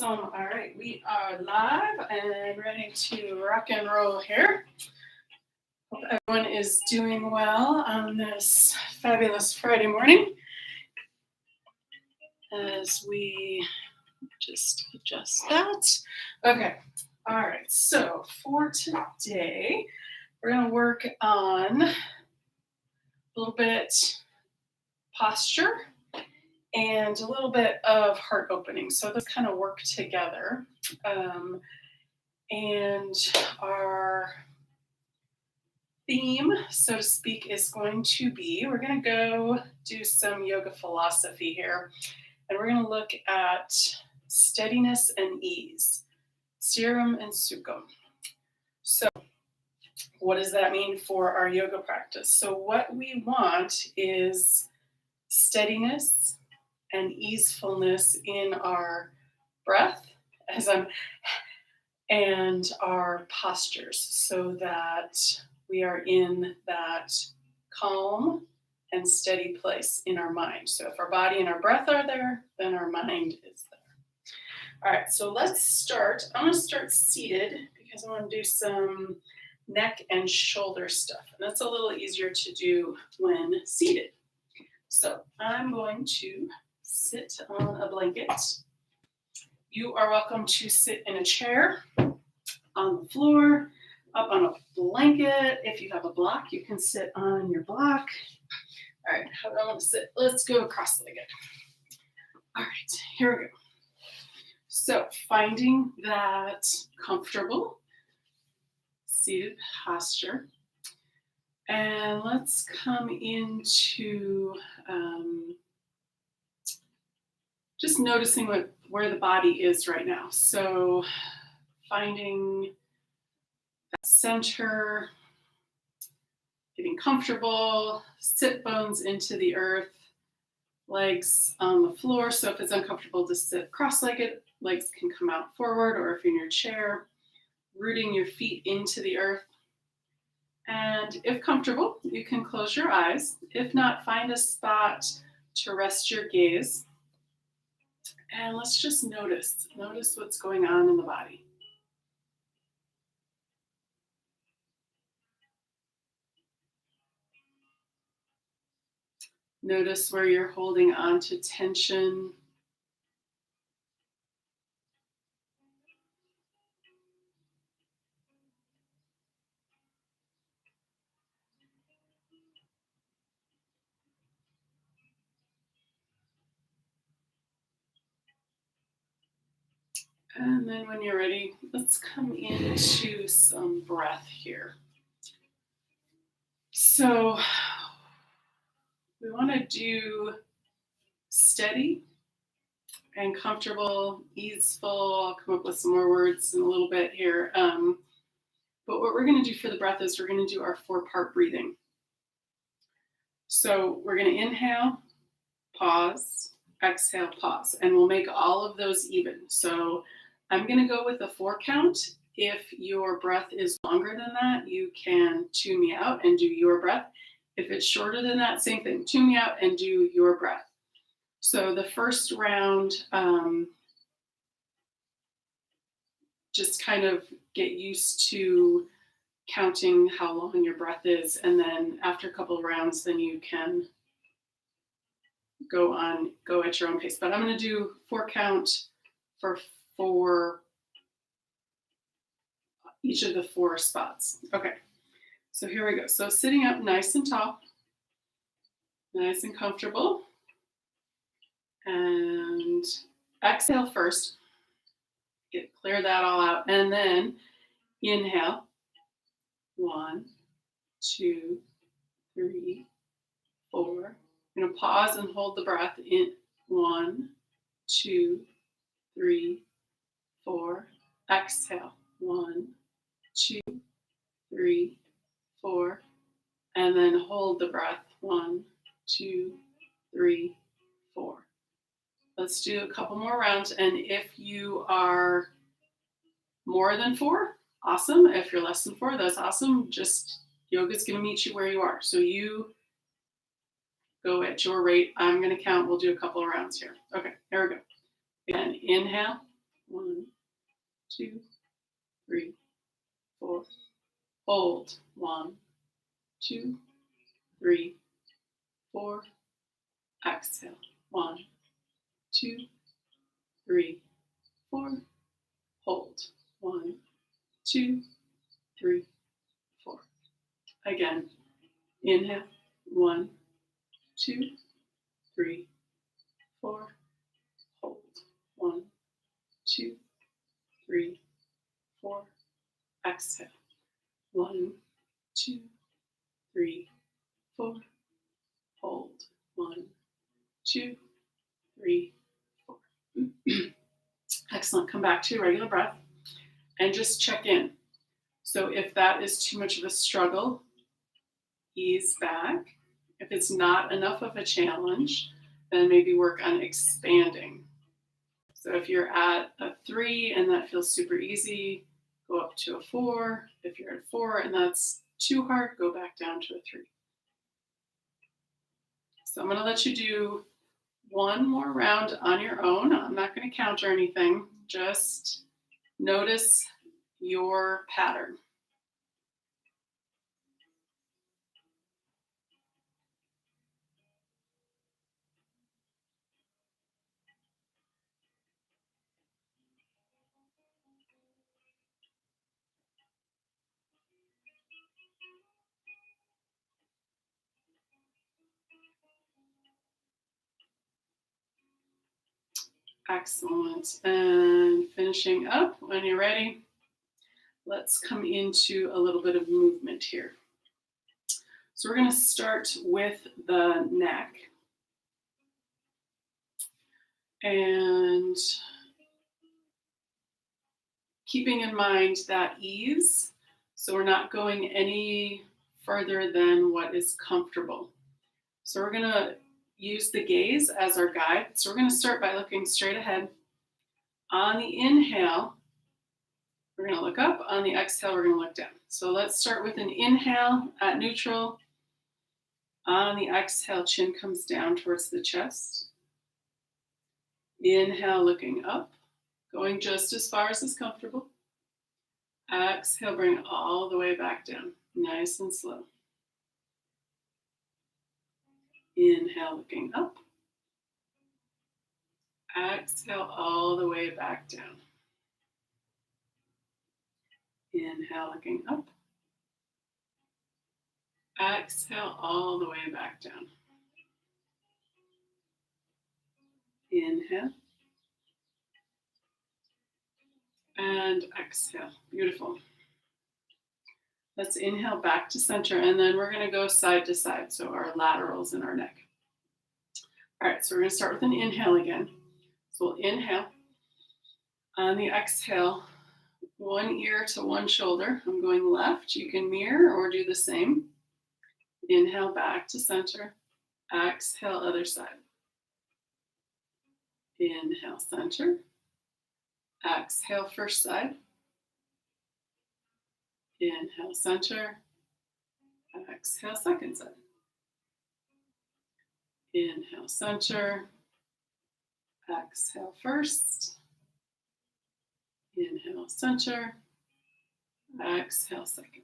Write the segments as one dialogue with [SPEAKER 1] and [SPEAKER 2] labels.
[SPEAKER 1] Awesome. All right, we are live and ready to rock and roll here. Hope everyone is doing well on this fabulous Friday morning as we just adjust that. Okay, all right, so for today, we're going to work on a little bit posture and a little bit of heart opening. So those kind of work together. And our theme, so to speak, is going to be, we're going to go do some yoga philosophy here. And we're going to look at steadiness and ease, Sthiram and Sukham. So what does that mean for our yoga practice? So what we want is steadiness and easefulness in our breath and our postures, so that we are in that calm and steady place in our mind. So if our body and our breath are there, then our mind is there. All right, so let's start. I'm going to start seated because I want to do some neck and shoulder stuff. And that's a little easier to do when seated. So I'm going to sit on a blanket. You are welcome to sit in a chair, on the floor, up on a blanket. If you have a block, you can sit on your block. All right, how do I want to sit? Let's go cross-legged. All right, here we go. So finding that comfortable seated posture. And let's come into just noticing where the body is right now. So finding that center, getting comfortable, sit bones into the earth, legs on the floor. So if it's uncomfortable to sit cross-legged, legs can come out forward, or if you're in your chair, rooting your feet into the earth. And if comfortable, you can close your eyes. If not, find a spot to rest your gaze. And let's just notice what's going on in the body. Notice where you're holding on to tension. And then when you're ready, let's come into some breath here. So we want to do steady and comfortable, easeful. I'll come up with some more words in a little bit here. But what we're going to do for the breath is we're going to do our 4-part breathing. So we're going to inhale, pause, exhale, pause, and we'll make all of those even. So I'm going to go with a 4 count. If your breath is longer than that, you can tune me out and do your breath. If it's shorter than that, same thing, tune me out and do your breath. So the first round, just kind of get used to counting how long your breath is. And then after a couple of rounds, then you can go at your own pace. But I'm going to do 4 count for each of the 4 spots. Okay, so here we go. So sitting up nice and tall, nice and comfortable. And exhale first. Clear that all out. And then inhale. 1, 2, 3, 4. I'm going to pause and hold the breath in. 1, 2, 3, 4. Exhale. 1, 2, 3, 4. And then hold the breath. 1, 2, 3, 4. Let's do a couple more rounds. And if you are more than 4, awesome. If you're less than 4, that's awesome. Just yoga's going to meet you where you are. So you go at your rate. I'm going to count. We'll do a couple of rounds here. Okay, here we go. Again, inhale. 1, 2, 3, 4. Hold. 1, 2, 3, 4. Exhale. 1, 2, 3, 4. Hold. 1, 2, 3, 4. Again. Inhale. 1, 2, 3, 4. Hold. 1, 2, 3, 4. Exhale. 1, 2, 3, 4. Hold. 1, 2, 3, 4. Excellent. Come back to your regular breath and just check in. So if that is too much of a struggle, ease back. If it's not enough of a challenge, then maybe work on expanding. So if you're at a 3 and that feels super easy, go up to a 4. If you're at 4 and that's too hard, go back down to a 3. So I'm going to let you do one more round on your own. I'm not going to count or anything. Just notice your pattern. Excellent. And finishing up, when you're ready, let's come into a little bit of movement here. So we're going to start with the neck. And keeping in mind that ease, so we're not going any further than what is comfortable. So we're going to use the gaze as our guide. So we're going to start by looking straight ahead. On the inhale, we're going to look up. On the exhale, we're going to look down. So let's start with an inhale at neutral. On the exhale, chin comes down towards the chest. Inhale, looking up, going just as far as is comfortable. Exhale, bring it all the way back down, nice and slow. Inhale, looking up. Exhale, all the way back down. Inhale, looking up. Exhale, all the way back down. Inhale. And exhale. Beautiful. Let's inhale back to center, and then we're going to go side to side, so our laterals in our neck. All right, so we're going to start with an inhale again. So we'll inhale. On the exhale, one ear to one shoulder. I'm going left. You can mirror or do the same. Inhale back to center. Exhale, other side. Inhale, center. Exhale, first side. Inhale, center. Exhale, second side. Inhale, center. Exhale, first. Inhale, center. Exhale, second.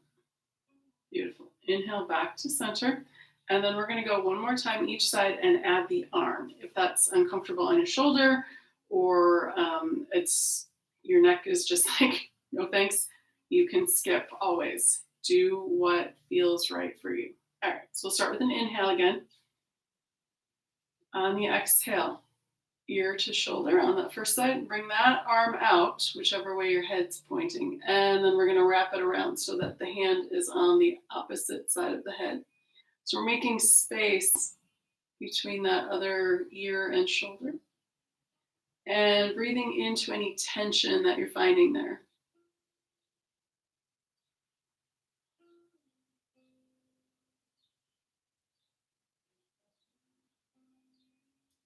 [SPEAKER 1] Beautiful. Inhale back to center. And then we're going to go one more time each side and add the arm. If that's uncomfortable on your shoulder or your neck is just like, no thanks, you can skip always. Do what feels right for you. All right, so we'll start with an inhale again. On the exhale, ear to shoulder on that first side. Bring that arm out, whichever way your head's pointing. And then we're going to wrap it around so that the hand is on the opposite side of the head. So we're making space between that other ear and shoulder. And breathing into any tension that you're finding there.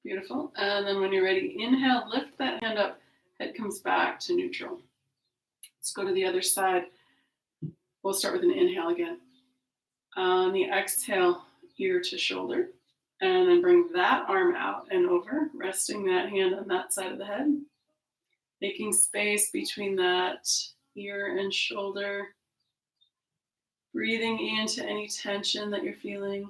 [SPEAKER 1] Beautiful. And then when you're ready, inhale, lift that hand up. Head comes back to neutral. Let's go to the other side. We'll start with an inhale again. On the exhale, ear to shoulder. And then bring that arm out and over, resting that hand on that side of the head. Making space between that ear and shoulder. Breathing into any tension that you're feeling.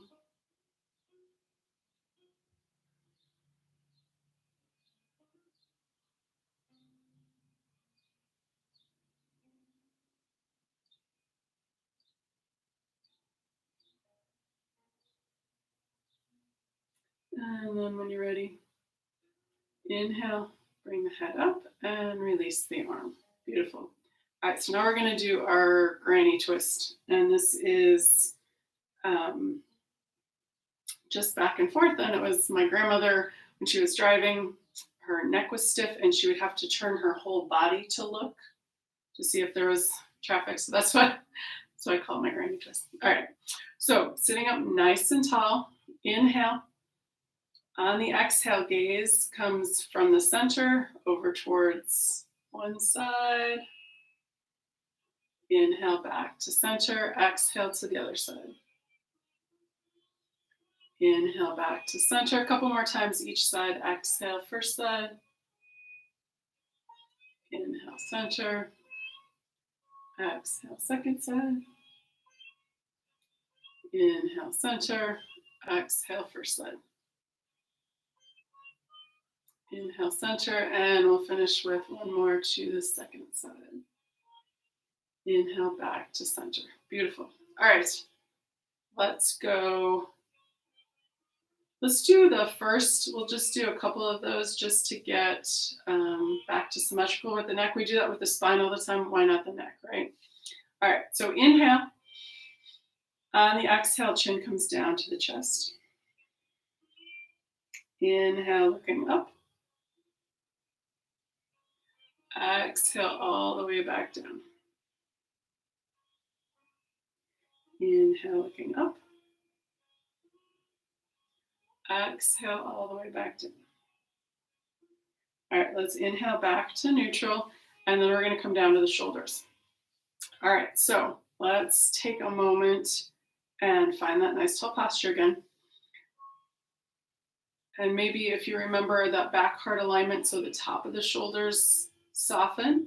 [SPEAKER 1] And then when you're ready, inhale, bring the head up and release the arm. Beautiful. All right, so now we're going to do our granny twist. And this is just back and forth. And it was my grandmother, when she was driving, her neck was stiff and she would have to turn her whole body to look to see if there was traffic. So that's what I call it my granny twist. All right, so sitting up nice and tall, inhale. On the exhale, gaze comes from the center over towards one side. Inhale back to center, exhale to the other side. Inhale back to center, a couple more times each side. Exhale, first side. Inhale, center. Exhale, second side. Inhale, center. Exhale, first side. Inhale, center, and we'll finish with one more to the second side. Inhale, back to center. Beautiful. All right, let's go. Let's do the first. We'll just do a couple of those just to get back to symmetrical with the neck. We do that with the spine all the time. Why not the neck, right? All right, so inhale. On the exhale, chin comes down to the chest. Inhale, looking up. Exhale all the way back down. Inhale, looking up. Exhale all the way back down. All right, let's inhale back to neutral, and then we're going to come down to the shoulders. All right, so let's take a moment and find that nice tall posture again. And maybe if you remember that back heart alignment, so the top of the shoulders soften,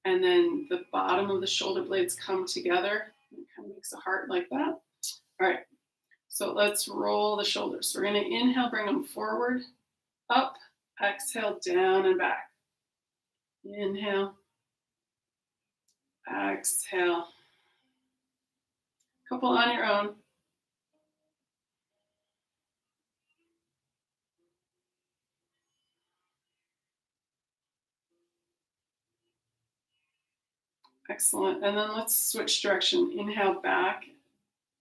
[SPEAKER 1] and then the bottom of the shoulder blades come together. It kind of makes a heart like that. All right, so let's roll the shoulders. We're going to inhale, bring them forward, up, exhale, down and back. Inhale, exhale. Couple on your own. Excellent. And then let's switch direction. Inhale back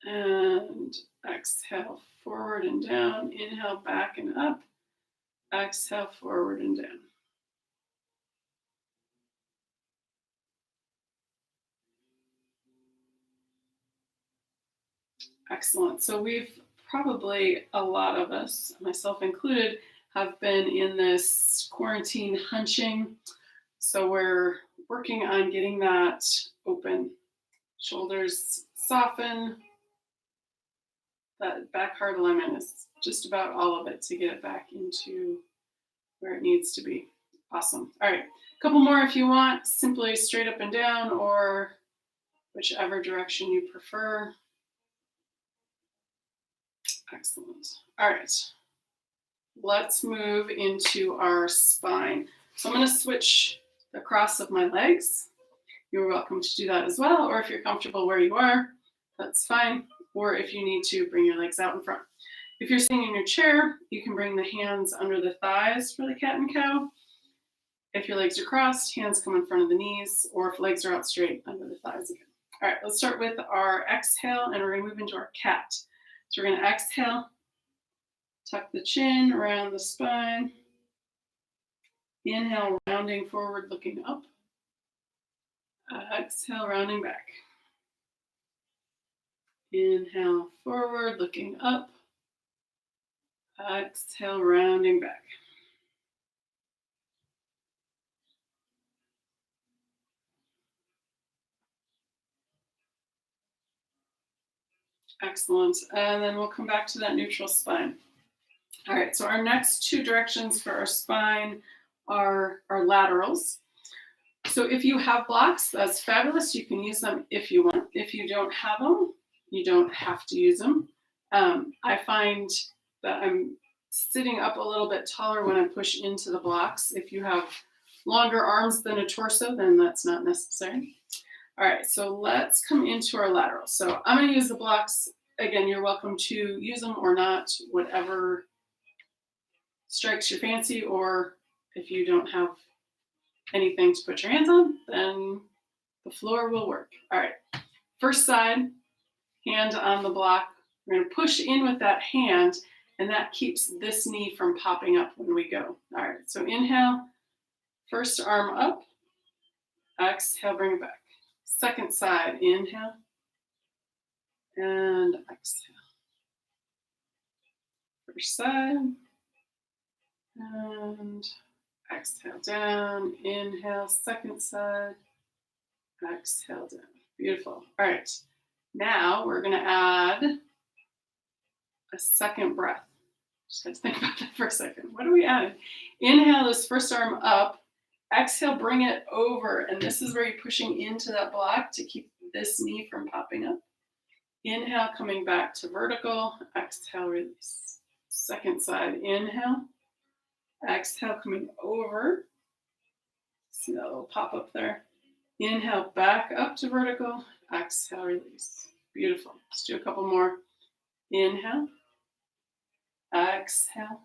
[SPEAKER 1] and exhale forward and down. Inhale back and up. Exhale forward and down. Excellent. So we've probably, a lot of us, myself included, have been in this quarantine hunching. So we're working on getting that open. Shoulders soften. That back heart alignment is just about all of it to get it back into where it needs to be. Awesome. All right, a couple more if you want, simply straight up and down or whichever direction you prefer. Excellent. All right, let's move into our spine. So I'm going to switch the cross of my legs. You're welcome to do that as well, or if you're comfortable where you are, that's fine. Or if you need to, bring your legs out in front. If you're sitting in your chair, you can bring the hands under the thighs for the cat and cow. If your legs are crossed, hands come in front of the knees, or if legs are out straight, under the thighs again. All right, let's start with our exhale, and we're going to move into our cat. So we're going to exhale, tuck the chin around the spine. Inhale, rounding forward, looking up. Exhale, rounding back. Inhale, forward, looking up. Exhale, rounding back. Excellent. And then we'll come back to that neutral spine. All right, so our next two directions for our spine are our laterals. So if you have blocks, that's fabulous. You can use them if you want. If you don't have them, you don't have to use them. I find that I'm sitting up a little bit taller when I push into the blocks. If you have longer arms than a torso, then that's not necessary. All right, so let's come into our lateral. So I'm going to use the blocks. Again, you're welcome to use them or not, whatever strikes your fancy, or if you don't have anything to put your hands on, then the floor will work. All right, first side, hand on the block. We're going to push in with that hand, and that keeps this knee from popping up when we go. All right, so inhale, first arm up, exhale, bring it back. Second side, inhale, and exhale. First side, and exhale down, inhale, second side, exhale down. Beautiful. All right, now we're going to add a second breath. Just have to think about that for a second. What are we adding? Inhale this first arm up, exhale, bring it over, and this is where you're pushing into that block to keep this knee from popping up. Inhale, coming back to vertical, exhale, release. Second side, inhale, exhale, coming over. See that little pop up there? Inhale, back up to vertical, exhale, release. Beautiful. Let's do a couple more. Inhale, exhale,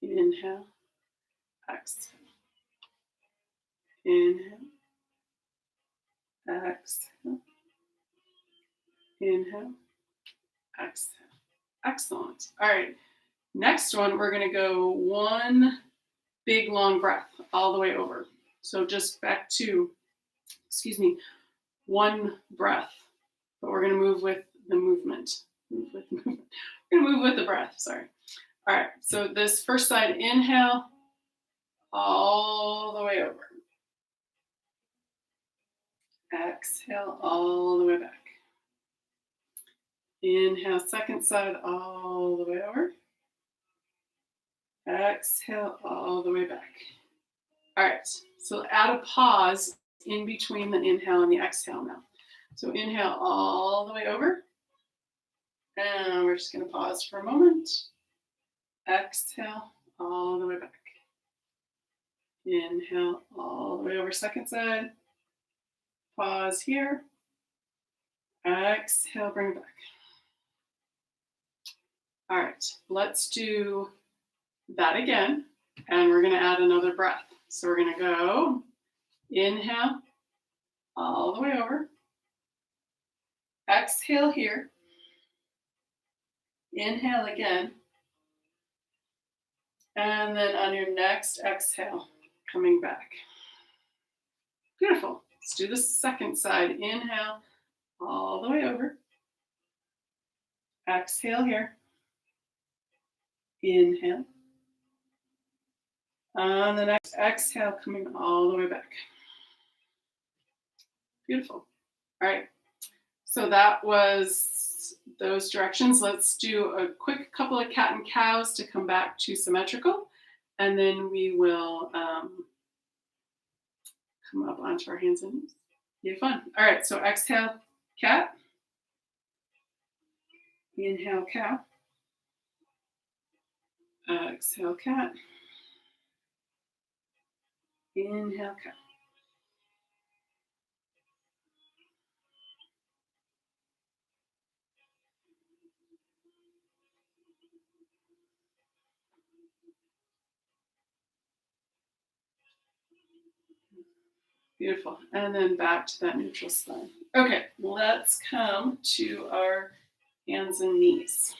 [SPEAKER 1] inhale, exhale, inhale, exhale, inhale, exhale. Excellent. All right, next one, we're going to go one big long breath all the way over. So just back to, one breath, but we're going to move with the movement. We're going to move with the breath, sorry. All right, so this first side, inhale, all the way over. Exhale, all the way back. Inhale, second side, all the way over. Exhale, all the way back. All right, so add a pause in between the inhale and the exhale now. So inhale all the way over. And we're just going to pause for a moment. Exhale all the way back. Inhale all the way over, second side. Pause here. Exhale, bring it back. All right, let's do that again. And we're going to add another breath. So we're going to go inhale all the way over. Exhale here. Inhale again. And then on your next exhale, coming back. Beautiful. Let's do the second side. Inhale all the way over. Exhale here. Inhale. On the next exhale, coming all the way back. Beautiful. All right. So that was those directions. Let's do a quick couple of cat and cows to come back to symmetrical. And then we will come up onto our hands and knees. Be fun. All right. So exhale, cat. Inhale, cow. Exhale, cat. Inhale, cow. Beautiful. And then back to that neutral spine. Okay, let's come to our hands and knees.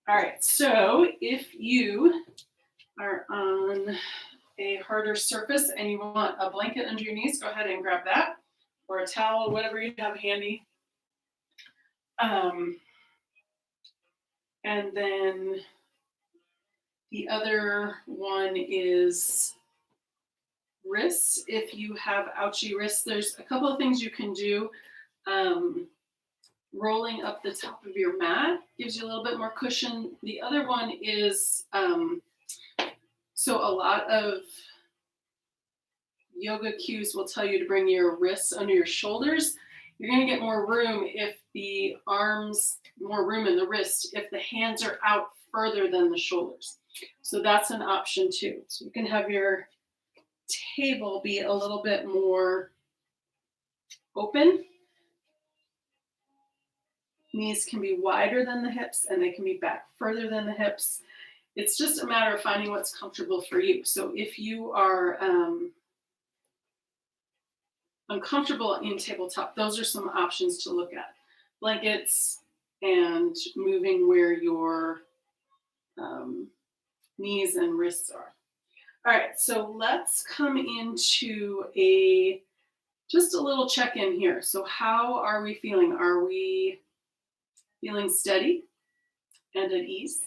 [SPEAKER 1] All right, so if you are on a harder surface and you want a blanket under your knees, go ahead and grab that, or a towel, whatever you have handy. And then the other one is wrists. If you have ouchy wrists, there's a couple of things you can do. rolling up the top of your mat gives you a little bit more cushion. The other one is, so a lot of yoga cues will tell you to bring your wrists under your shoulders. You're going to get more room if the arms, more room in the wrist, if the hands are out further than the shoulders. So that's an option too. So you can have your table be a little bit more open. Knees can be wider than the hips and they can be back further than the hips. It's just a matter of finding what's comfortable for you. So if you are uncomfortable in tabletop, those are some options to look at. Blankets and moving where your knees and wrists are. All right, so let's come into just a little check-in here. So how are we feeling? Are we feeling steady and at ease?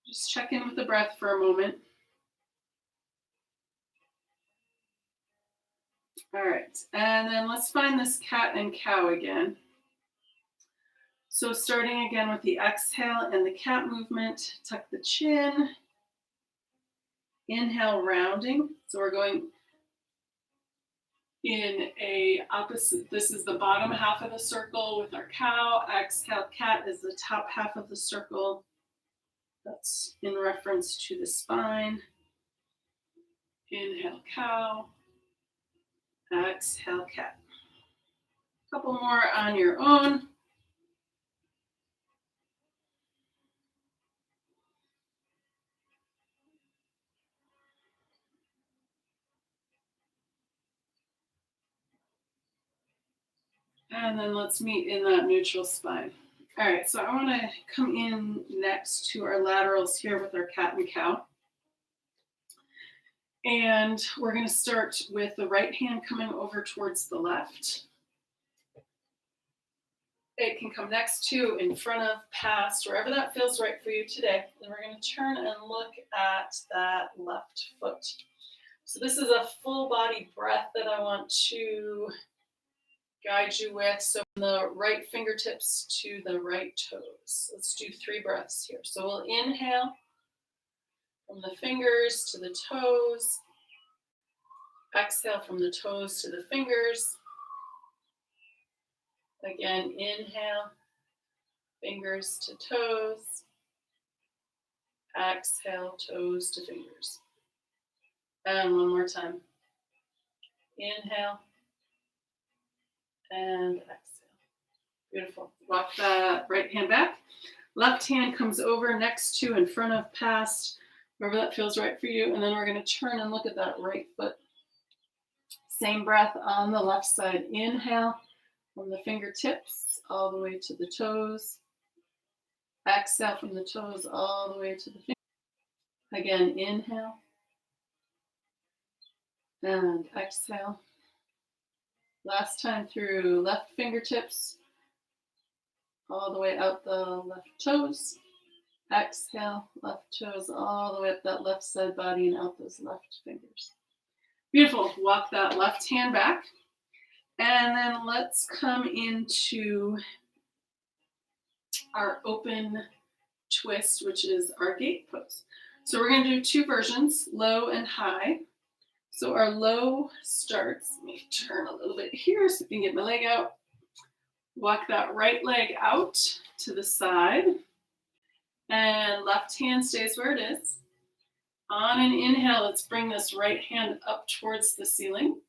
[SPEAKER 1] Just check in with the breath for a moment. All right, and then let's find this cat and cow again. So starting again with the exhale and the cat movement, tuck the chin. Inhale, rounding. So we're going in a opposite, this is the bottom half of the circle with our cow. Exhale, cat is the top half of the circle. That's in reference to the spine. Inhale, cow. Exhale, cat. A couple more on your own. And then let's meet in that neutral spine. All right, so I want to come in next to our laterals here with our cat and cow. And we're going to start with the right hand coming over towards the left. It can come next to, in front of, past, wherever that feels right for you today. Then we're going to turn and look at that left foot. So this is a full body breath that I want to guide you with. So from the right fingertips to the right toes. Let's do 3 breaths here. So we'll inhale from the fingers to the toes. Exhale from the toes to the fingers. Again, inhale, fingers to toes. Exhale, toes to fingers. And one more time. Inhale and exhale. Beautiful. Walk that right hand back. Left hand comes over next to, in front of, past, wherever that feels right for you. And then we're going to turn and look at that right foot. Same breath on the left side. Inhale from the fingertips all the way to the toes. Exhale from the toes all the way to the fingers. Again, inhale and exhale. Last time through left fingertips all the way out the left toes. Exhale, left toes all the way up that left side body and out those left fingers. Beautiful. Walk that left hand back. And then let's come into our open twist, which is our gate pose. So we're going to do 2 versions, low and high. So our low starts, let me turn a little bit here so I can get my leg out. Walk that right leg out to the side. And left hand stays where it is. On an inhale, let's bring this right hand up towards the ceiling.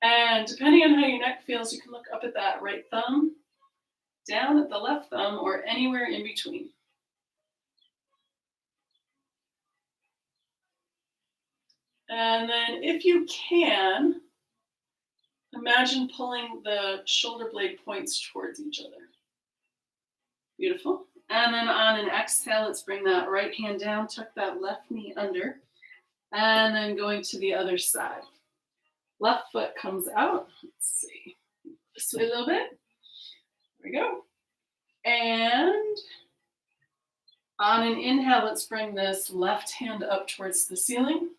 [SPEAKER 1] And depending on how your neck feels, you can look up at that right thumb, down at the left thumb, or anywhere in between. And then if you can, imagine pulling the shoulder blade points towards each other. Beautiful. And then on an exhale, let's bring that right hand down, tuck that left knee under, and then going to the other side. Left foot comes out. Let's see. This way a little bit. There we go. And on an inhale, let's bring this left hand up towards the ceiling.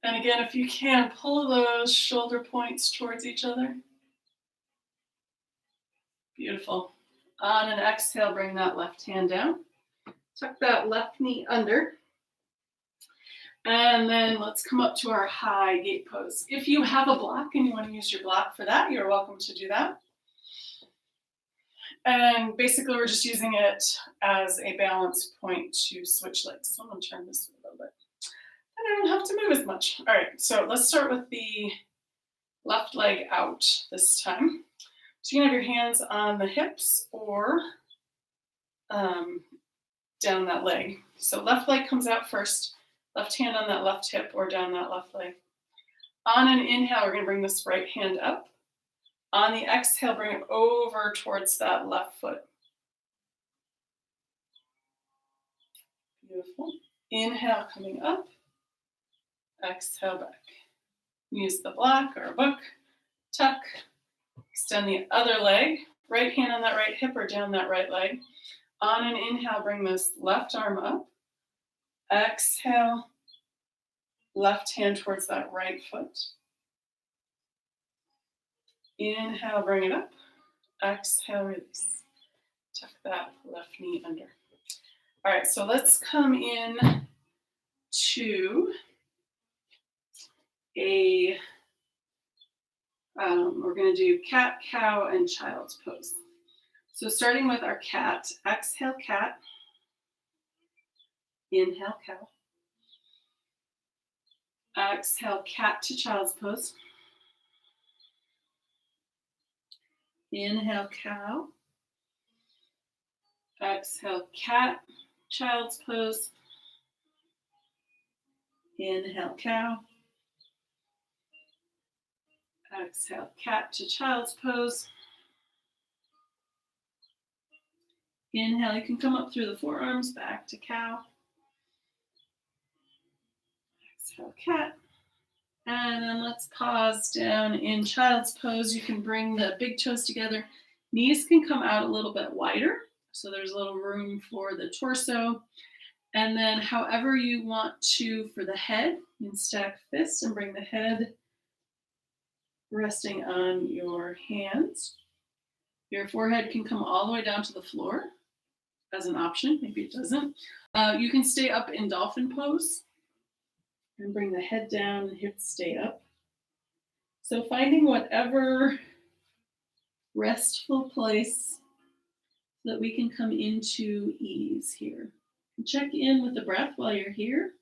[SPEAKER 1] And again, if you can, pull those shoulder points towards each other. Beautiful. On an exhale, bring that left hand down. Tuck that left knee under. And then let's come up to our high gate pose. If you have a block and you want to use your block for that, you're welcome to do that. And basically, we're just using it as a balance point to switch legs. So I'm going to turn this a little bit. And I don't have to move as much. All right, so let's start with the left leg out this time. So you can have your hands on the hips or down that leg. So left leg comes out first, left hand on that left hip or down that left leg. On an inhale, we're going to bring this right hand up. On the exhale, bring it over towards that left foot. Beautiful. Inhale, coming up. Exhale, back. Use the block or a book. Tuck. Extend the other leg. Right hand on that right hip or down that right leg. On an inhale, bring this left arm up. Exhale, left hand towards that right foot. Inhale, bring it up. Exhale, release. Tuck that left knee under. All right, so let's come in to we're going to do cat, cow, and child's pose. So starting with our cat, exhale cat, inhale cow. Exhale cat to child's pose. Inhale cow. Exhale cat, child's pose. Inhale cow. Exhale cat to child's pose. Inhale, you can come up through the forearms, back to cow. Exhale cat. And then let's pause down in child's pose. You can bring the big toes together. Knees can come out a little bit wider, so there's a little room for the torso. And then however you want to for the head, you can stack fists and bring the head resting on your hands. Your forehead can come all the way down to the floor as an option. Maybe it doesn't. You can stay up in dolphin pose and bring the head down and hips stay up. So finding whatever restful place so that we can come into ease here. Check in with the breath while you're here.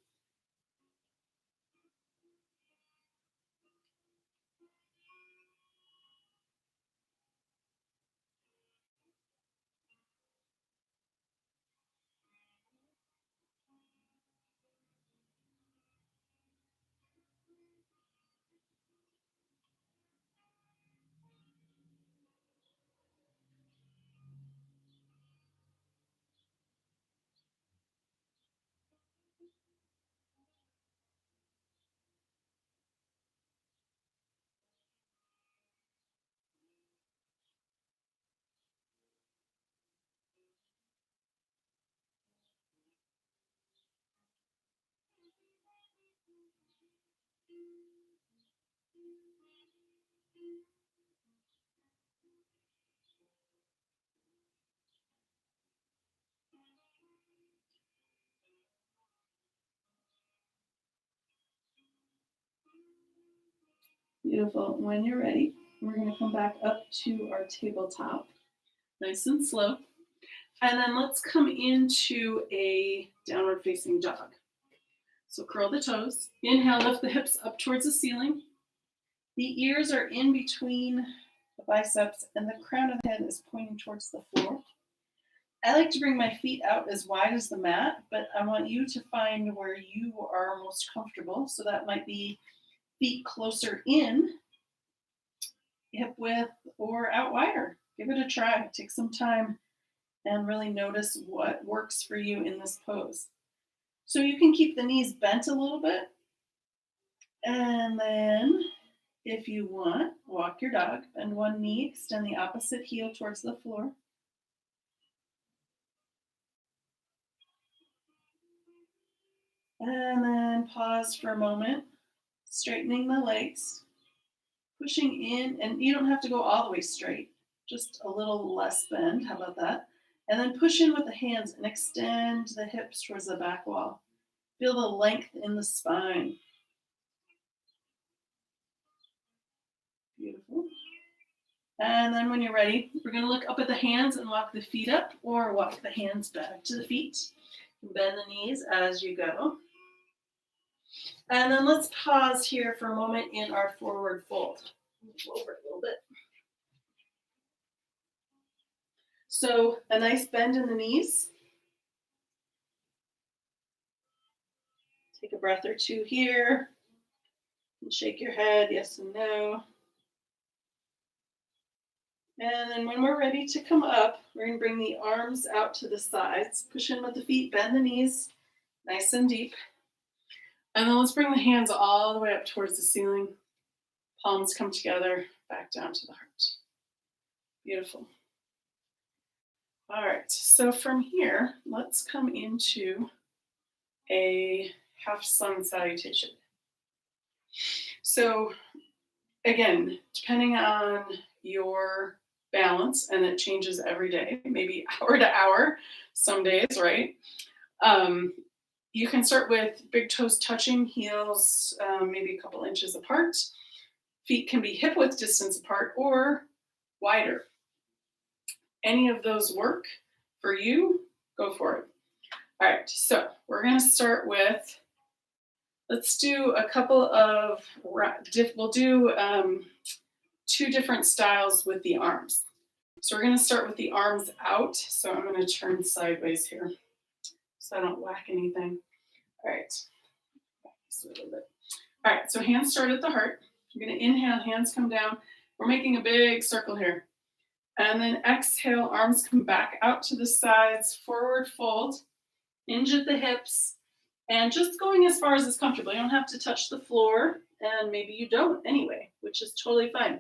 [SPEAKER 1] Beautiful. When you're ready, we're going to come back up to our tabletop, nice and slow. And then let's come into a downward facing dog. So curl the toes. Inhale, lift the hips up towards the ceiling. The ears are in between the biceps and the crown of the head is pointing towards the floor. I like to bring my feet out as wide as the mat, but I want you to find where you are most comfortable. So that might be feet closer in, hip width, or out wider. Give it a try. Take some time and really notice what works for you in this pose. So you can keep the knees bent a little bit. And then if you want, walk your dog. Bend one knee, extend the opposite heel towards the floor. And then pause for a moment. Straightening the legs, pushing in, and you don't have to go all the way straight, just a little less bend. How about that? And then push in with the hands and extend the hips towards the back wall. Feel the length in the spine. Beautiful. And then when you're ready, we're going to look up at the hands and walk the feet up, or walk the hands back to the feet. Bend the knees as you go. And then let's pause here for a moment in our forward fold. Move over a little bit. So a nice bend in the knees. Take a breath or two here. And shake your head, yes and no. And then when we're ready to come up, we're going to bring the arms out to the sides. Push in with the feet, bend the knees, nice and deep. And then let's bring the hands all the way up towards the ceiling. Palms come together, back down to the heart. Beautiful. All right, so from here, let's come into a half sun salutation. So again, depending on your balance, and it changes every day, maybe hour to hour, some days, right? You can start with big toes touching, heels maybe a couple inches apart. Feet can be hip width distance apart or wider. Any of those work for you, go for it. All right, so we're going to start with, let's do a couple of, we'll do 2 different styles with the arms. So we're going to start with the arms out. So I'm going to turn sideways here so I don't whack anything. All right, just a little bit. All right, so hands start at the heart. I'm going to inhale, hands come down. We're making a big circle here. And then exhale, arms come back out to the sides, forward fold, hinge at the hips, and just going as far as is comfortable. You don't have to touch the floor, and maybe you don't anyway, which is totally fine.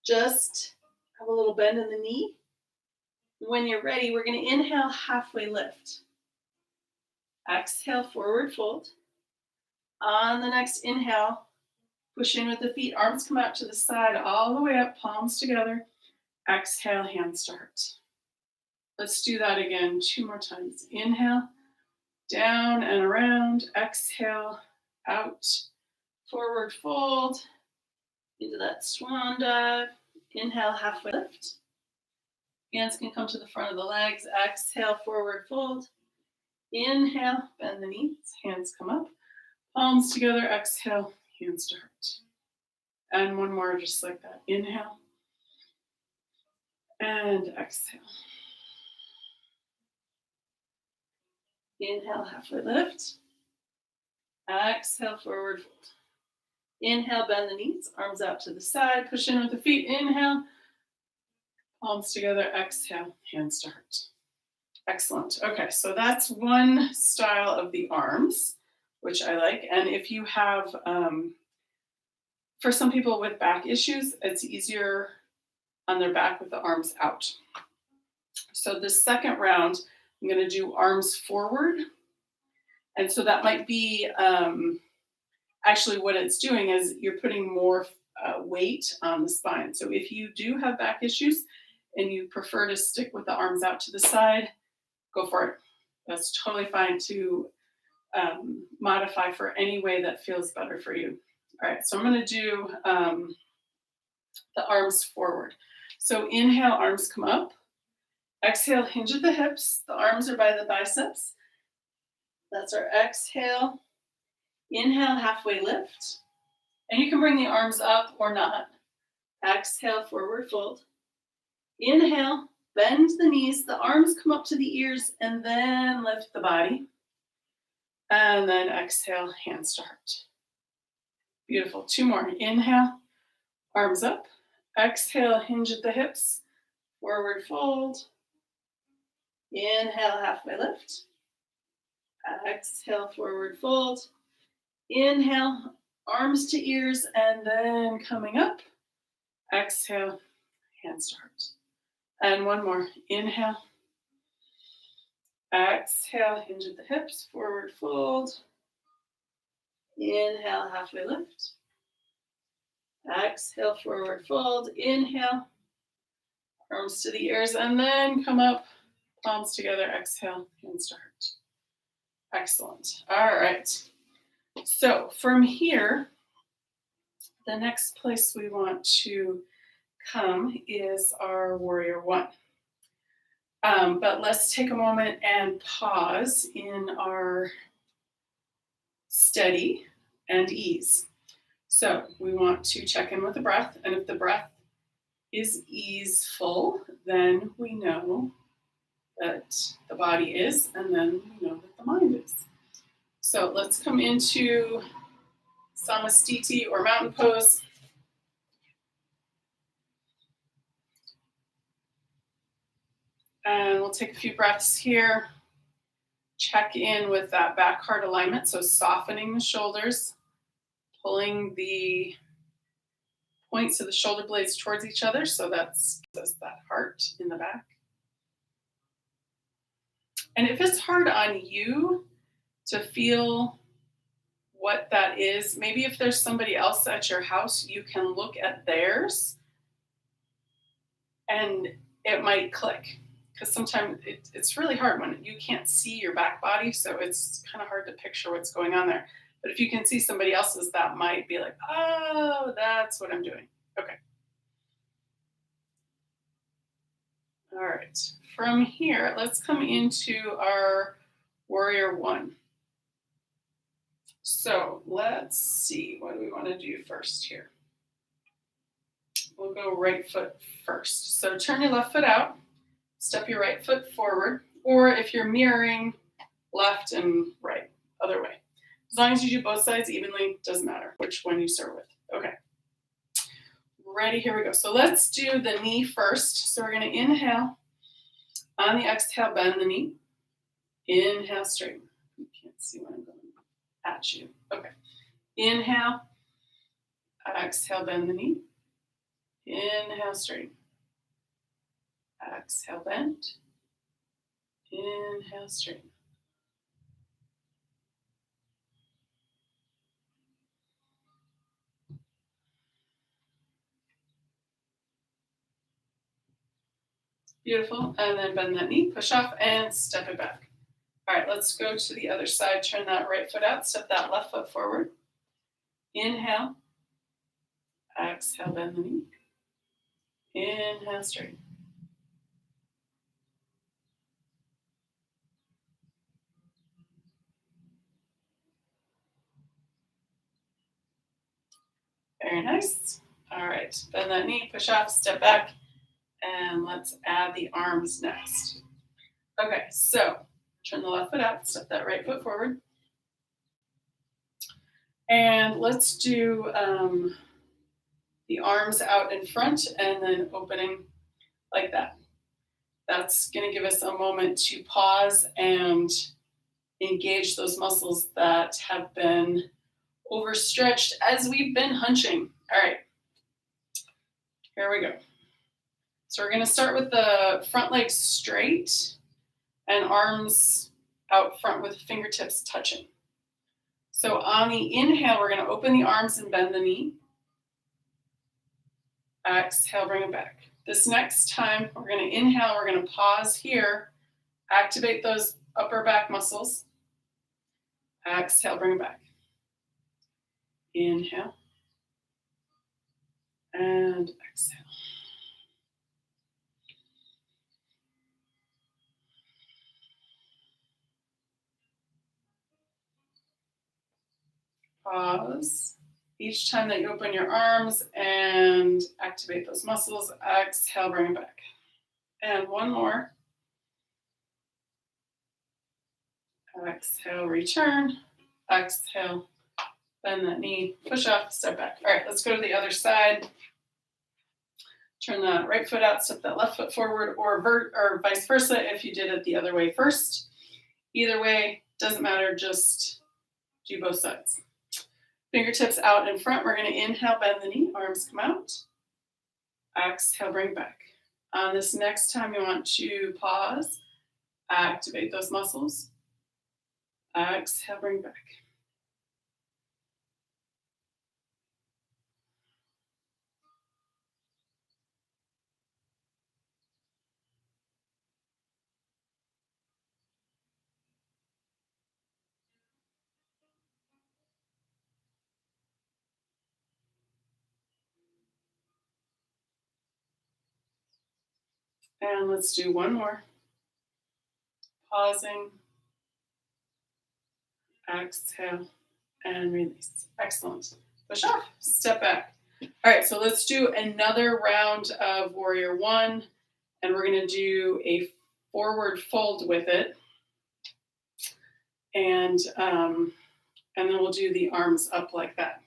[SPEAKER 1] Just have a little bend in the knee. When you're ready, we're going to inhale, halfway lift. Exhale, forward fold. On the next inhale, push in with the feet, arms come out to the side, all the way up, palms together. Exhale, hands to heart. Let's do that again 2 more times. Inhale, down and around. Exhale, out, forward fold, into that swan dive. Inhale, halfway lift. Hands can come to the front of the legs. Exhale, forward fold. Inhale, bend the knees, hands come up. Palms together, exhale, hands to heart. And one more just like that. Inhale. And exhale. Inhale, halfway lift. Exhale, forward fold. Inhale, bend the knees, arms out to the side, push in with the feet. Inhale, palms together, exhale, hands to heart. Excellent. Okay, so that's one style of the arms, which I like. And if you have, for some people with back issues, it's easier on their back with the arms out. So the second round, I'm going to do arms forward. And so that might be, actually what it's doing is you're putting more weight on the spine. So if you do have back issues and you prefer to stick with the arms out to the side, go for it. That's totally fine to modify for any way that feels better for you. All right, so I'm going to do the arms forward. So inhale, arms come up. Exhale, hinge at the hips. The arms are by the biceps. That's our exhale. Inhale, halfway lift. And you can bring the arms up or not. Exhale, forward fold. Inhale, bend the knees. The arms come up to the ears and then lift the body. And then exhale, hands to heart. Beautiful. 2 more. Inhale, arms up. Exhale, hinge at the hips. Forward fold. Inhale, halfway lift. Exhale, forward fold. Inhale, arms to ears, and then coming up. Exhale, hands to heart. And one more. Inhale. Exhale, hinge at the hips, forward fold. Inhale, halfway lift. Exhale, forward fold. Inhale, arms to the ears, and then come up, palms together. Exhale, hands to heart. Excellent. All right. So from here, the next place we want to come is our warrior one. But let's take a moment and pause in our steady and ease. So we want to check in with the breath, and if the breath is easeful, then we know that the body is, and then we know that the mind is. So let's come into Samastiti or mountain pose. And we'll take a few breaths here. Check in with that back heart alignment. So softening the shoulders, pulling the points of the shoulder blades towards each other. So that's that heart in the back. And if it's hard on you to feel what that is, maybe if there's somebody else at your house, you can look at theirs and it might click. Because sometimes it's really hard when you can't see your back body, so it's kind of hard to picture what's going on there. But if you can see somebody else's, that might be like, oh, that's what I'm doing. Okay. All right. From here, let's come into our warrior one. So let's see, what do we want to do first here? We'll go right foot first. So turn your left foot out. Step your right foot forward, or if you're mirroring, left and right, other way. As long as you do both sides evenly, doesn't matter which one you start with. Okay. Ready, here we go. So let's do the knee first. So we're going to inhale. On the exhale, bend the knee. Inhale, straighten. You can't see when I'm going at you. Okay. Inhale. Exhale, bend the knee. Inhale, straighten. Exhale, bend. Inhale, straighten. Beautiful. And then bend that knee, push off, and step it back. All right, let's go to the other side. Turn that right foot out. Step that left foot forward. Inhale. Exhale, bend the knee. Inhale, straighten. Very nice. All right, bend that knee, push off, step back, and let's add the arms next. Okay, so turn the left foot out, step that right foot forward. And let's do the arms out in front and then opening like that. That's going to give us a moment to pause and engage those muscles that have been overstretched as we've been hunching. All right, here we go. So we're going to start with the front legs straight and arms out front with fingertips touching. So on the inhale, we're going to open the arms and bend the knee. Exhale, bring it back. This next time, we're going to inhale, we're going to pause here, activate those upper back muscles. Exhale, bring it back. Inhale. And exhale. Pause. Each time that you open your arms and activate those muscles, exhale, bring it back. And one more. Exhale, return. Exhale, bend that knee, push off, step back. All right, let's go to the other side. Turn the right foot out, step that left foot forward, or vice versa if you did it the other way first. Either way, doesn't matter, just do both sides. Fingertips out in front. We're going to inhale, bend the knee, arms come out. Exhale, bring back. On this next time, you want to pause, activate those muscles. Exhale, bring back. And let's do one more. Pausing, exhale, and release. Excellent. Push off, step back. All right, so let's do another round of Warrior One, and we're gonna do a forward fold with it. And then we'll do the arms up like that.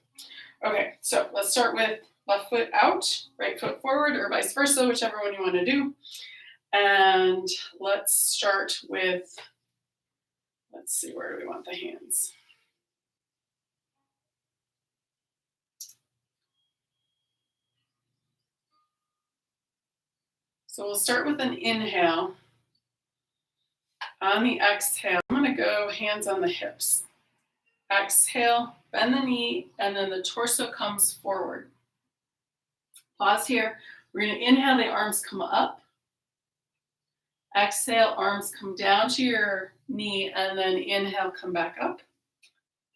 [SPEAKER 1] Okay, so let's start with left foot out, right foot forward, or vice versa, whichever one you want to do. And let's start with, let's see, where do we want the hands? So we'll start with an inhale. On the exhale, I'm going to go hands on the hips. Exhale, bend the knee, and then the torso comes forward. Pause here. We're going to inhale, the arms come up. Exhale, arms come down to your knee, and then inhale, come back up.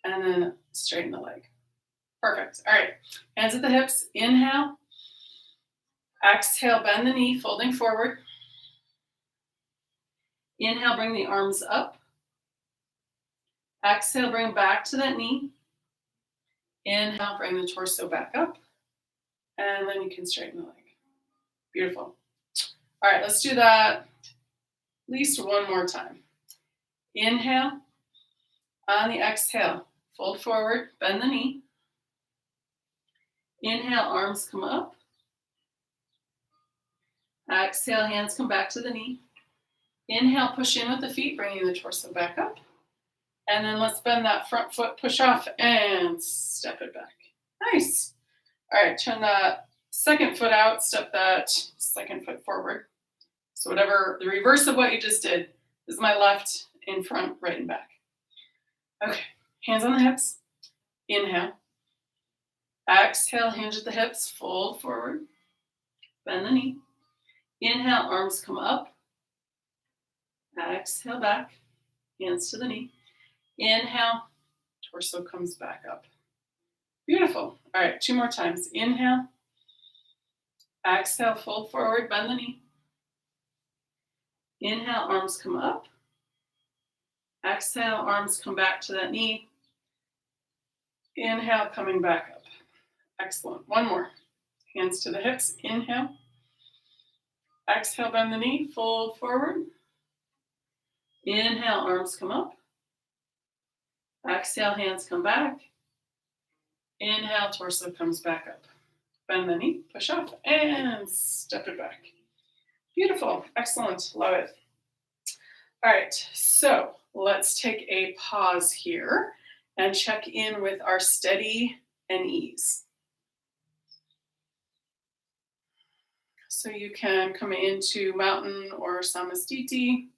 [SPEAKER 1] And then straighten the leg. Perfect. All right. Hands at the hips. Inhale. Exhale, bend the knee, folding forward. Inhale, bring the arms up. Exhale, bring back to that knee. Inhale, bring the torso back up. And then you can straighten the leg. Beautiful. All right, let's do that at least one more time. Inhale. On the exhale, fold forward, bend the knee. Inhale, arms come up. Exhale, hands come back to the knee. Inhale, push in with the feet, bringing the torso back up. And then let's bend that front foot, push off, and step it back. Nice. All right, turn that second foot out, step that second foot forward. So whatever, the reverse of what you just did is my left in front, right and back. Okay, hands on the hips. Inhale. Exhale, hinge at the hips, fold forward. Bend the knee. Inhale, arms come up. Exhale, back. Hands to the knee. Inhale, torso comes back up. Beautiful. All right, two more times. Inhale. Exhale, fold forward, bend the knee. Inhale, arms come up. Exhale, arms come back to that knee. Inhale, coming back up. Excellent. One more. Hands to the hips. Inhale. Exhale, bend the knee, fold forward. Inhale, arms come up. Exhale, hands come back. Inhale, torso comes back up. Bend the knee, push off, and step it back. Beautiful. Excellent. Love it. All right, so let's take a pause here and check in with our steady and ease. So you can come into mountain or samastiti.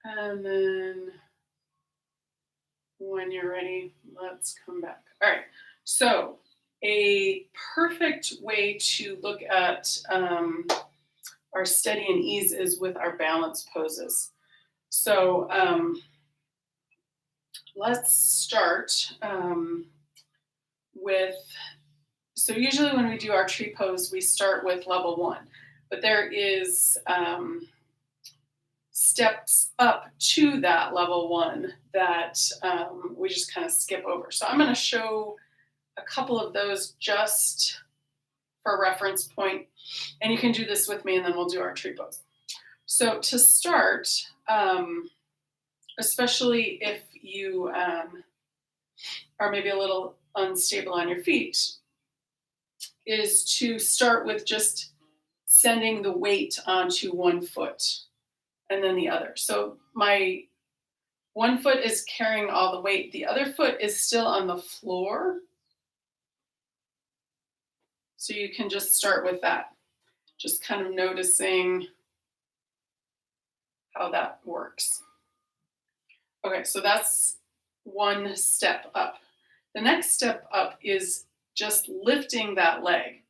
[SPEAKER 1] And then when you're ready, let's come back. All right, so a perfect way to look at our steady and ease is with our balance poses. So let's start with, so usually when we do our tree pose, we start with level one, but there is steps up to that level one that we just kind of skip over. So I'm going to show a couple of those just for reference point, and you can do this with me and then we'll do our tree pose. So to start, especially if you are maybe a little unstable on your feet, is to start with just sending the weight onto one foot and then the other. So my one foot is carrying all the weight. The other foot is still on the floor. So you can just start with that. Just kind of noticing how that works. Okay, so that's one step up. The next step up is just lifting that leg.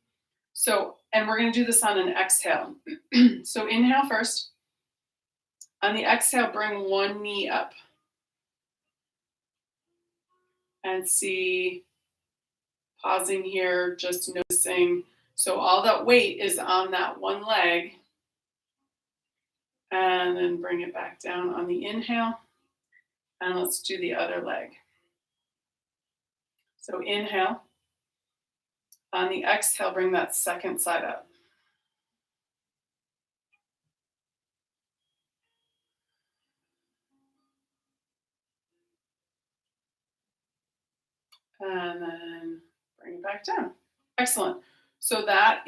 [SPEAKER 1] So, and we're going to do this on an exhale. So inhale first. On the exhale, bring one knee up. And see, pausing here, just noticing. So all that weight is on that one leg. And then bring it back down on the inhale. And let's do the other leg. So inhale. On the exhale, bring that second side up. And then bring it back down. Excellent. So that's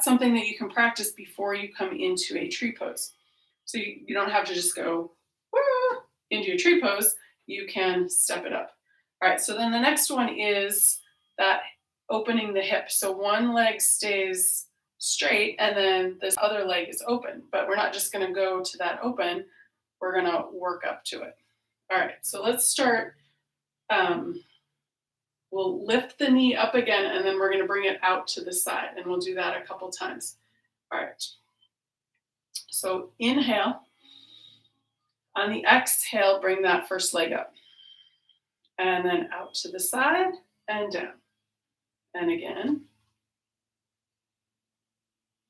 [SPEAKER 1] something that you can practice before you come into a tree pose. So you don't have to just go into your tree pose. You can step it up. All right, so then the next one is that opening the hip. So one leg stays straight and then this other leg is open, but we're not just gonna go to that open, we're gonna work up to it. All right, so let's start. We'll lift the knee up again and then we're gonna bring it out to the side and we'll do that a couple times. All right, so inhale. On the exhale, bring that first leg up. And then out to the side and down. And again.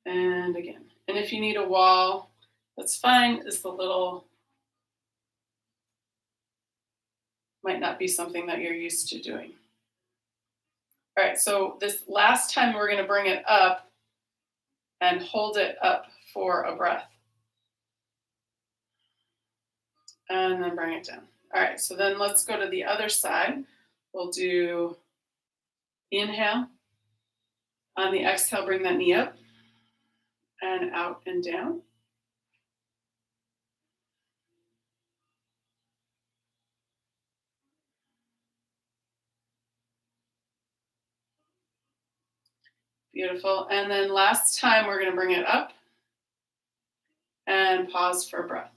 [SPEAKER 1] And again. And if you need a wall, that's fine. It's the little, might not be something that you're used to doing. All right, so this last time we're gonna bring it up and hold it up for a breath. And then bring it down. All right, so then let's go to the other side. We'll do inhale. On the exhale, bring that knee up and out and down. Beautiful. And then last time, we're going to bring it up and pause for breath.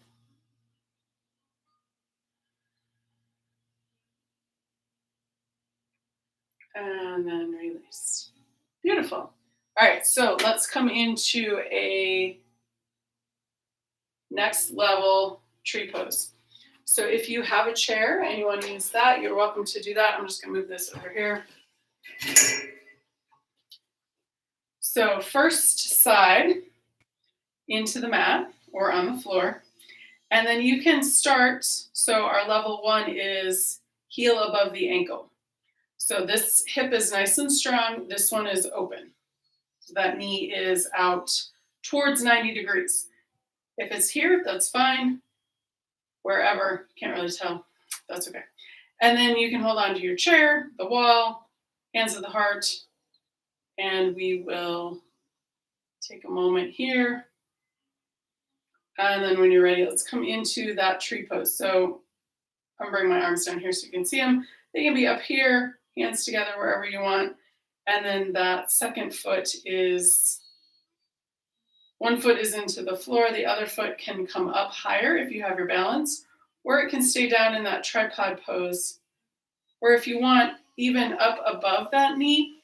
[SPEAKER 1] And then release. Beautiful. All right, so let's come into a next level tree pose. So if you have a chair and you want to use that, you're welcome to do that. I'm just going to move this over here. So first side into the mat or on the floor. And then you can start, so our level one is heel above the ankle. So this hip is nice and strong. This one is open. So that knee is out towards 90 degrees. If it's here, that's fine. Wherever, can't really tell, that's okay. And then you can hold on to your chair, the wall, hands of the heart, and we will take a moment here. And then when you're ready, let's come into that tree pose. So I'm bringing my arms down here so you can see them. They can be up here, hands together, wherever you want. And then that second foot is, one foot is into the floor, the other foot can come up higher if you have your balance, or it can stay down in that tripod pose. Or if you want, even up above that knee,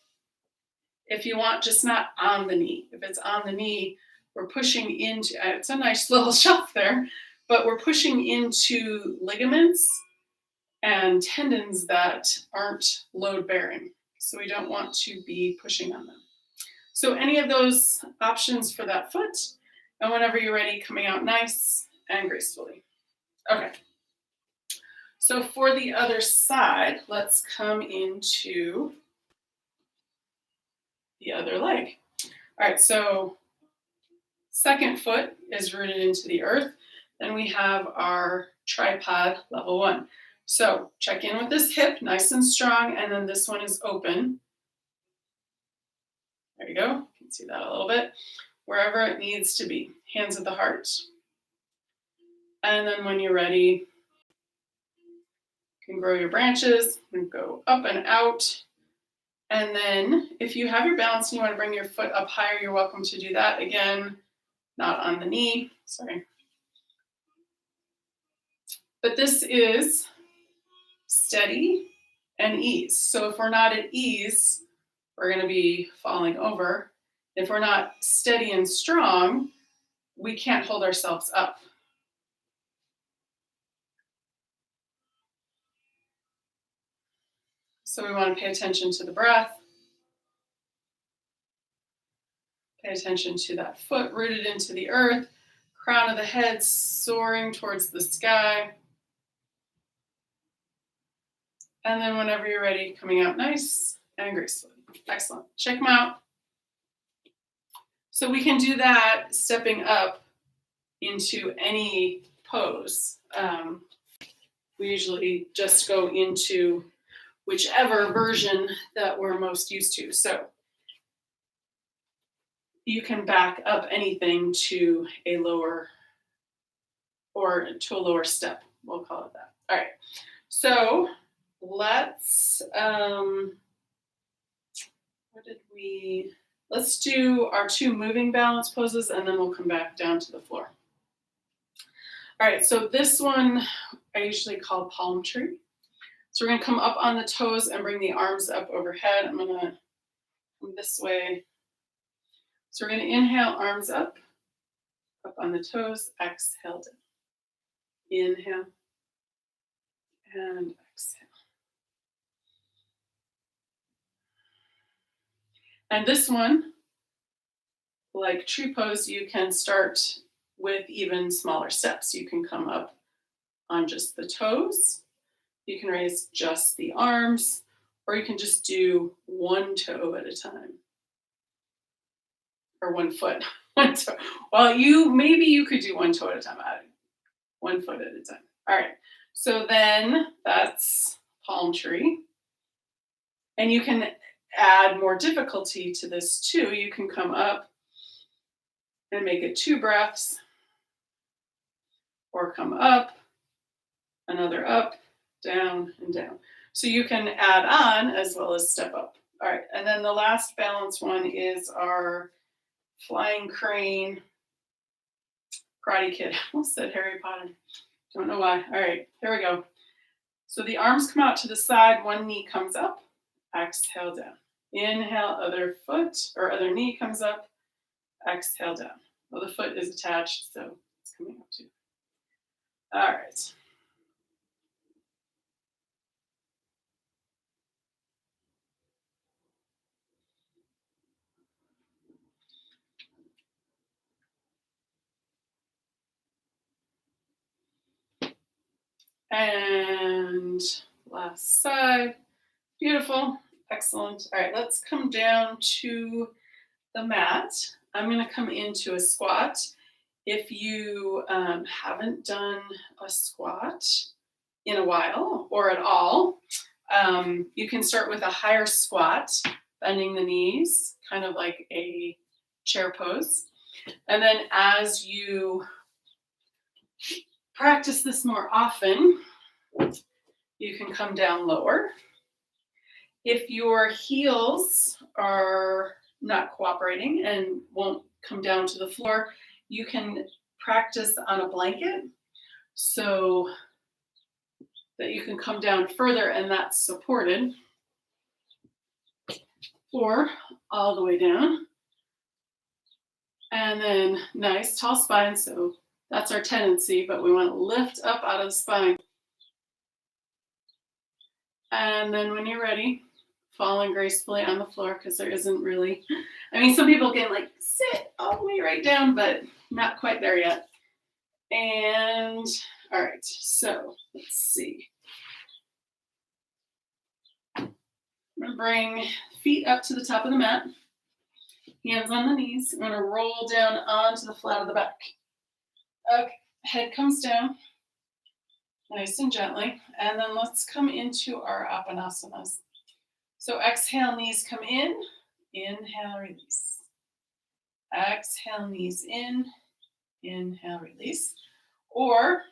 [SPEAKER 1] if you want, just not on the knee. If it's on the knee, we're pushing into, it's a nice little shelf there, but we're pushing into ligaments and tendons that aren't load bearing. So we don't want to be pushing on them. So any of those options for that foot, and whenever you're ready, coming out nice and gracefully. Okay. So for the other side, let's come into the other leg. All right, so second foot is rooted into the earth. Then we have our tripod level one. So check in with this hip, nice and strong, and then this one is open. There you go, you can see that a little bit. Wherever it needs to be, hands at the heart. And then when you're ready, you can grow your branches and go up and out. And then if you have your balance and you want to bring your foot up higher, you're welcome to do that. Again, not on the knee, sorry. But this is steady and ease. So if we're not at ease, we're going to be falling over. If we're not steady and strong, we can't hold ourselves up. So we want to pay attention to the breath. Pay attention to that foot rooted into the earth, crown of the head soaring towards the sky. And then whenever you're ready, coming out nice and gracefully. Excellent. Check them out. So we can do that stepping up into any pose. We usually just go into whichever version that we're most used to. So you can back up anything to a lower step. We'll call it that. All right. So let's do our 2 moving balance poses, and then we'll come back down to the floor. All right, so this one I usually call palm tree. So we're gonna come up on the toes and bring the arms up overhead. I'm gonna come this way. So we're gonna inhale, arms up on the toes, exhale down. Inhale and exhale. And this one, like tree pose, you can start with even smaller steps. You can come up on just the toes. You can raise just the arms, or you can just do one toe at a time. Or 1 foot. One toe. Well, maybe you could do 1 toe at a time. 1 foot at a time. All right. So then that's palm tree. And you can add more difficulty to this too. You can come up and make it 2 breaths, or come up, another up, down, and down. So you can add on as well as step up. All right, and then the last balance one is our flying crane Karate Kid. I almost said Harry Potter. Don't know why. All right, here we go. So the arms come out to the side, 1 knee comes up, exhale down. Inhale, other foot or other knee comes up, exhale down. Well, the foot is attached, so it's coming up too. All right. And last side. Beautiful. Excellent. All right, let's come down to the mat. I'm going to come into a squat. If you haven't done a squat in a while or at all, you can start with a higher squat, bending the knees, kind of like a chair pose. And then as you practice this more often, you can come down lower. If your heels are not cooperating and won't come down to the floor, you can practice on a blanket so that you can come down further and that's supported, or all the way down. And then nice tall spine, so that's our tendency, but we want to lift up out of the spine. And then when you're ready, falling gracefully on the floor, because there isn't really, some people can like sit all the way right down, but not quite there yet. And all right, so let's see. I'm gonna bring feet up to the top of the mat, hands on the knees. I'm gonna roll down onto the flat of the back. Okay, head comes down, nice and gently. And then let's come into our Appanasanas. So exhale, knees come in, inhale, release. Exhale, knees in, inhale, release. Or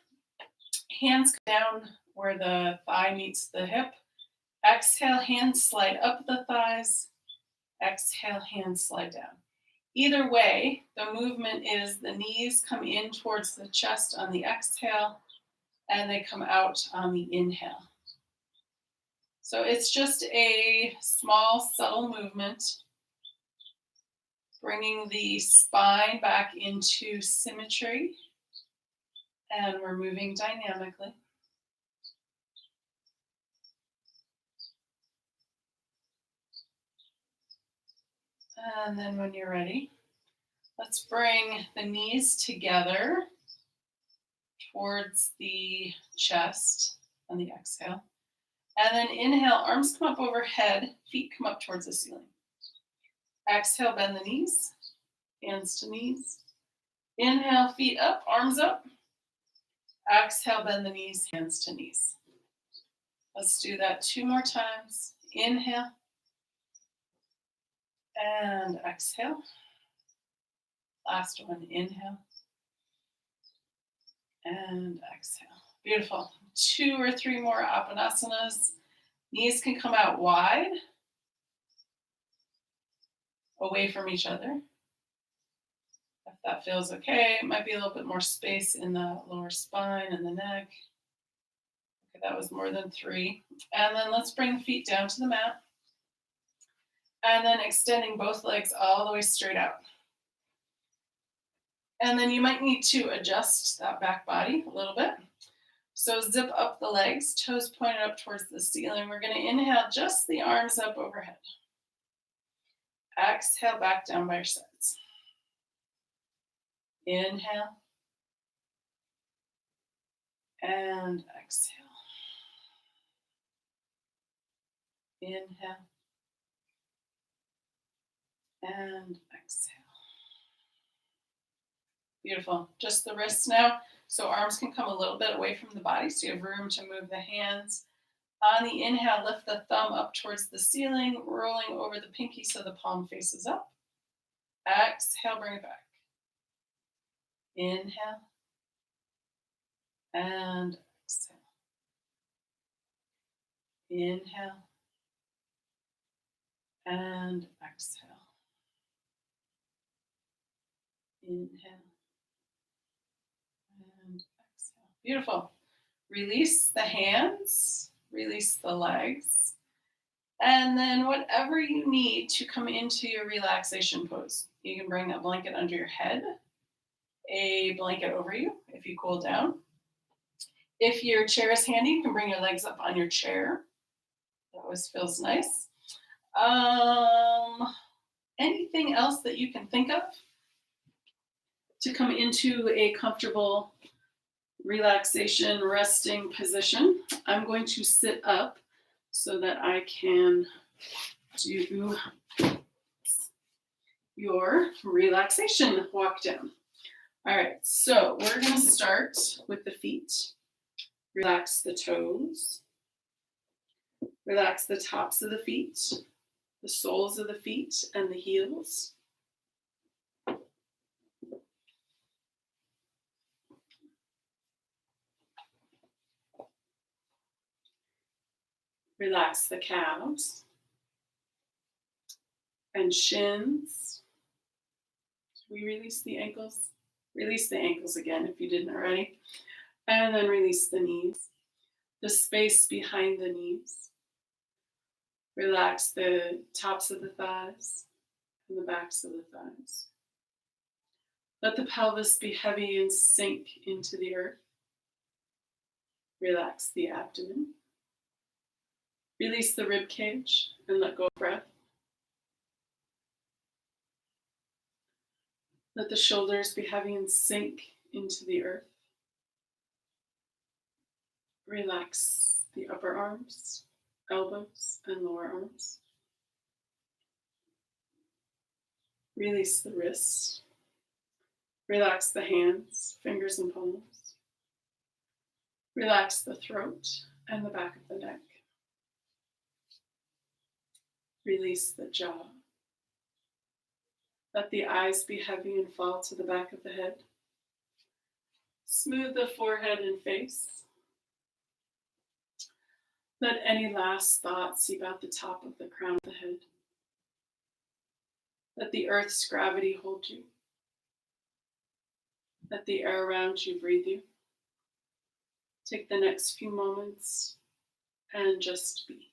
[SPEAKER 1] hands come down where the thigh meets the hip. Exhale, hands slide up the thighs. Exhale, hands slide down. Either way, the movement is the knees come in towards the chest on the exhale, and they come out on the inhale. So it's just a small, subtle movement. Bringing the spine back into symmetry. And we're moving dynamically. And then when you're ready, let's bring the knees together towards the chest on the exhale. And then inhale, arms come up overhead, feet come up towards the ceiling. Exhale, bend the knees, hands to knees. Inhale, feet up, arms up. Exhale, bend the knees, hands to knees. Let's do that 2 more times. Inhale and exhale. Last one, inhale and exhale. Beautiful. 2 or 3 more apanasanas. Knees can come out wide, away from each other. If that feels okay, it might be a little bit more space in the lower spine and the neck. Okay, that was more than 3. And then let's bring the feet down to the mat. And then extending both legs all the way straight out. And then you might need to adjust that back body a little bit. So zip up the legs, toes pointed up towards the ceiling. We're going to inhale just the arms up overhead. Exhale back down by your sides. Inhale and exhale. Inhale and exhale. Beautiful. Just the wrists now. So arms can come a little bit away from the body, so you have room to move the hands. On the inhale, lift the thumb up towards the ceiling, rolling over the pinky so the palm faces up. Exhale, bring it back. Inhale and exhale. Inhale and exhale. Inhale and exhale. Beautiful. Release the hands, release the legs, and then whatever you need to come into your relaxation pose. You can bring a blanket under your head, a blanket over you if you cool down. If your chair is handy, you can bring your legs up on your chair. That always feels nice. Anything else that you can think of to come into a comfortable relaxation, resting position? I'm going to sit up so that I can do your relaxation walk down. All right, so we're going to start with the feet. Relax the toes. Relax the tops of the feet, the soles of the feet, and the heels. Relax the calves and shins. We release the ankles. Release the ankles again if you didn't already. And then release the knees, the space behind the knees. Relax the tops of the thighs and the backs of the thighs. Let the pelvis be heavy and sink into the earth. Relax the abdomen. Release the rib cage and let go of breath. Let the shoulders be heavy and sink into the earth. Relax the upper arms, elbows, and lower arms. Release the wrists. Relax the hands, fingers, and palms. Relax the throat and the back of the neck. Release the jaw. Let the eyes be heavy and fall to the back of the head. Smooth the forehead and face. Let any last thoughts seep out the top of the crown of the head. Let the earth's gravity hold you. Let the air around you breathe you. Take the next few moments and just be.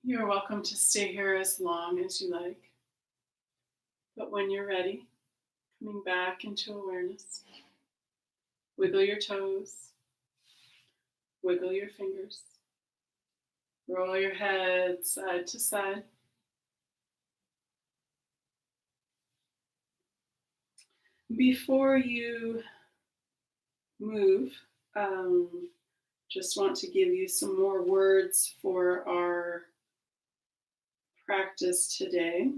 [SPEAKER 1] You're welcome to stay here as long as you like. But when you're ready, coming back into awareness, wiggle your toes, wiggle your fingers, roll your head side to side. Before you move, just want to give you some more words for our practice today.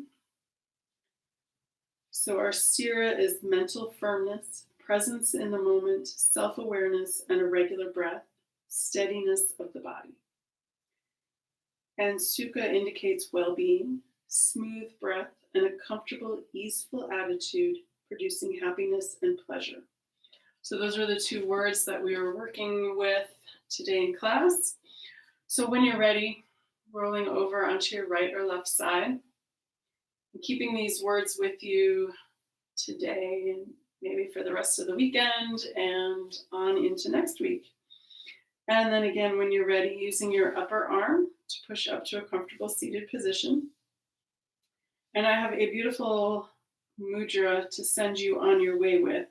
[SPEAKER 1] So our stira is mental firmness, presence in the moment, self-awareness, and a regular breath, steadiness of the body. And sukha indicates well-being, smooth breath, and a comfortable, easeful attitude, producing happiness and pleasure. So those are the two words that we are working with today in class. So when you're ready, rolling over onto your right or left side, and keeping these words with you today and maybe for the rest of the weekend and on into next week. And then again, when you're ready, using your upper arm to push up to a comfortable seated position. And I have a beautiful mudra to send you on your way with.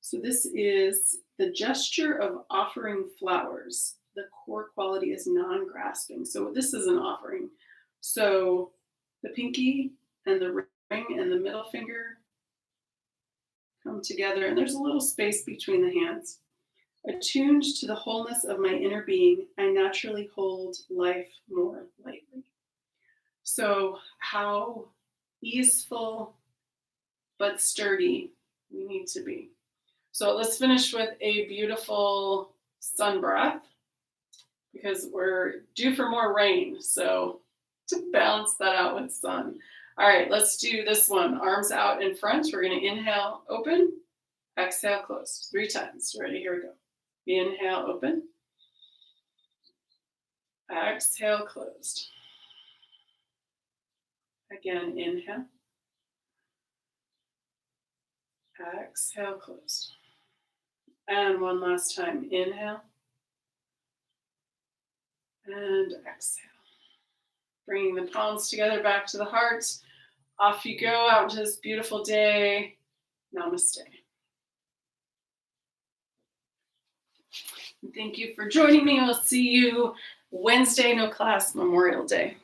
[SPEAKER 1] So this is the gesture of offering flowers. The core quality is non-grasping. So this is an offering. So the pinky and the ring and the middle finger come together, and there's a little space between the hands. Attuned to the wholeness of my inner being, I naturally hold life more lightly. So how easeful but sturdy we need to be. So let's finish with a beautiful sun breath because we're due for more rain. So to balance that out with sun. All right, let's do this one. Arms out in front. We're going to inhale, open, exhale, close. 3 times. Ready? Here we go. Inhale, open. Exhale, closed. Again, inhale. Exhale, closed. And one last time. Inhale. And exhale. Bringing the palms together back to the heart. Off you go out into this beautiful day. Namaste. Thank you for joining me. We'll see you Wednesday, no class, Memorial Day.